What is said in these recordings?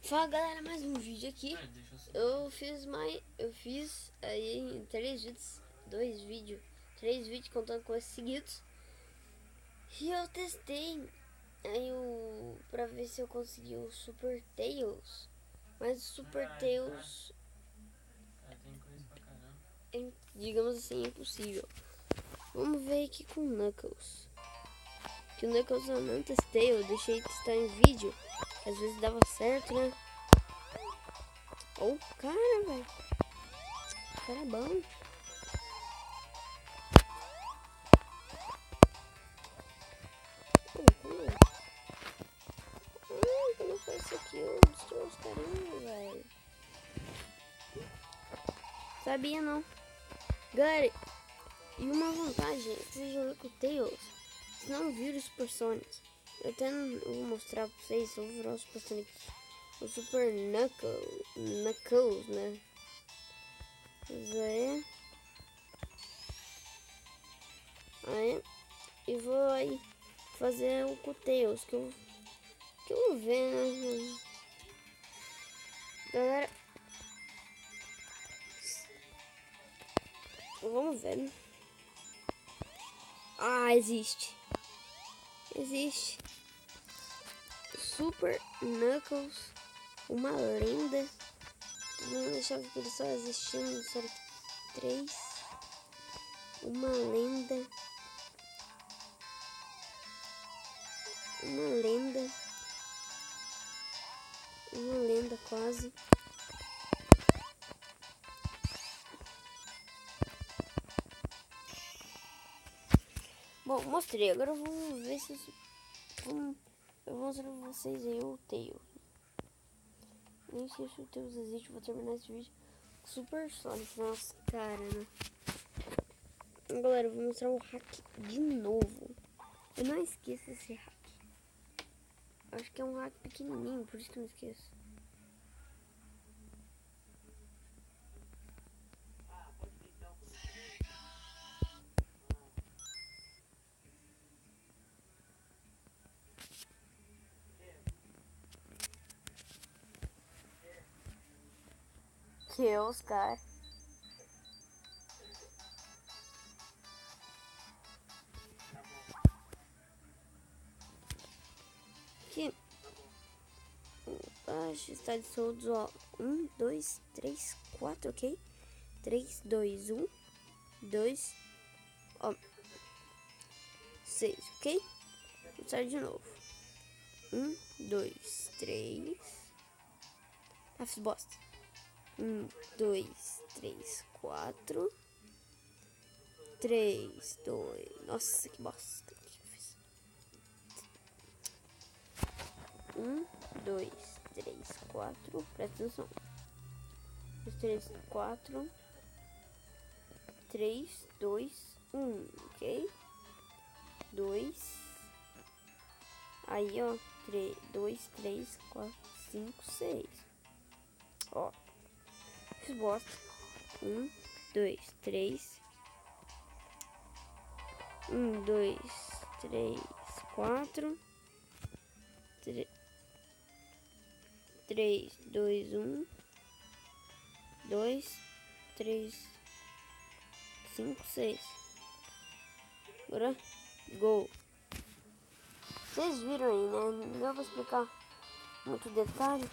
Fala galera, mais um vídeo aqui. Eu fiz aí em 3 vídeos, 2 vídeos, 3 vídeos contando com esses seguidos. E eu testei aí pra ver se eu consegui o Super Tails. Mas o Super Tails é, digamos assim, impossível. Vamos ver aqui com o Knuckles. Que o Knuckles eu não testei, eu deixei testar em vídeo. Às vezes dava certo, né? Oh, cara, velho. O cara é bom. Quando foi isso aqui, eu destruí os carinhos, velho. Sabia não. Galera, e uma vantagem é que você joga com o Tails, você não vira o Super Sonic. Eu até não vou mostrar pra vocês, eu vou virar o Super Sonic. O Super Knuckles, né? Mas aí, e vou aí fazer o com o Tails, que eu vou ver, né? Galera, vamos ver, né? Ah, existe. Super Knuckles, uma lenda. Todo mundo achava que ele só existia no Sonic 3. Uma lenda. Uma lenda. Uma lenda quase. Bom, mostrei. Agora vamos ver se eu vou mostrar pra vocês aí o Tails. Nem sei se o Tails existe. Vou terminar esse vídeo com Super Sonic. Nossa, cara, né? Galera, eu vou mostrar o hack de novo. Eu não esqueço esse hack. Acho que é um hack pequenininho, por isso que eu não esqueço. Que é os caras. Aqui. Baixo, está de soldos, ó. 1, 2, 3, 4, ok? 3, 2, 1, 2, ó. 6, ok? Vou sair de novo. 1, 2, 3. Ah, fiz bosta. 1, 2, 3, 4. 3, 2. Nossa, que bosta que eu fiz. 1, 2, 3, 4. Presta atenção. 2, 3, 4. 3, 2, 1, ok? 2. Aí, ó. 3, 2, 3, 4, 5, 6. Ó. Fiz bosta. 1, 2, 3. 1, 2, 3, 4. 3, 2, 1. 2, 3, 5, 6. Agora, gol. Vocês viram aí, né? Não vou explicar muito detalhe.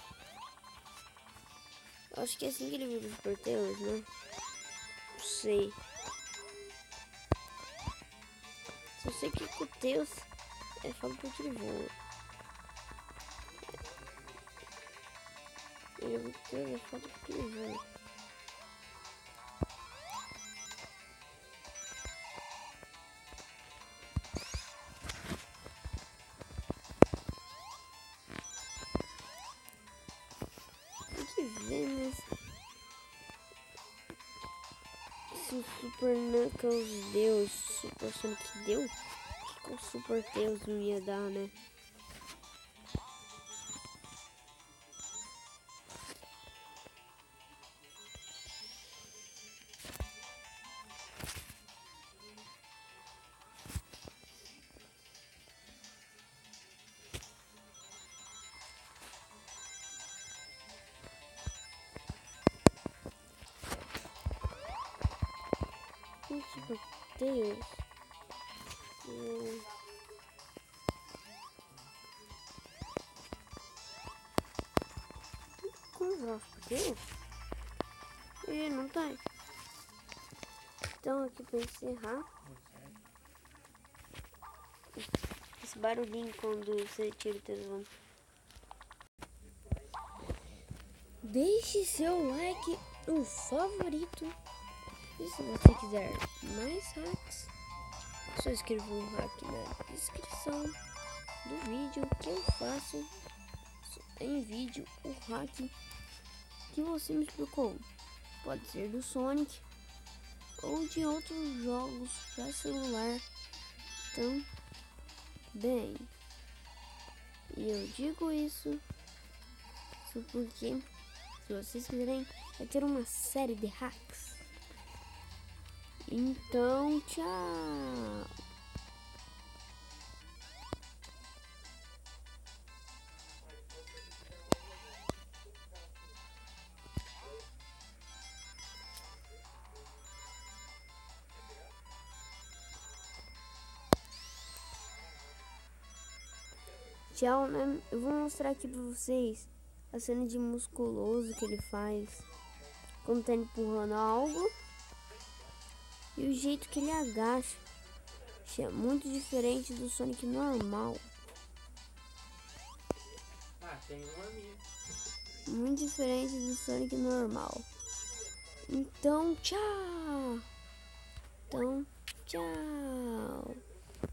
Eu acho que é assim que ele vira os porteiros, né? Não sei. Só sei que com o Tails é foda porque ele voa. Ele é foda porque ele voa. Tem que ver, né? Se o Super Knuckles deu, o Super Sonic deu, que o Super Tails não ia dar, né? Tails. Como jogar Tails? Não tá. Então aqui pra encerrar. Esse barulhinho quando você tira o telefone. Deixe seu like, um favorito. E se você quiser mais hacks, só escreva um hack na descrição do vídeo que eu faço em vídeo o hack que você me explicou. Pode ser do Sonic ou de outros jogos para celular também. E eu digo isso porque, se vocês quiserem, vai ter uma série de hacks. Então, tchau! Tchau, né? Eu vou mostrar aqui pra vocês a cena de musculoso que ele faz quando tá empurrando algo e o jeito que ele agacha. É muito diferente do Sonic normal. Tem um amigo. Muito diferente do Sonic normal. Então, tchau! Então, tchau!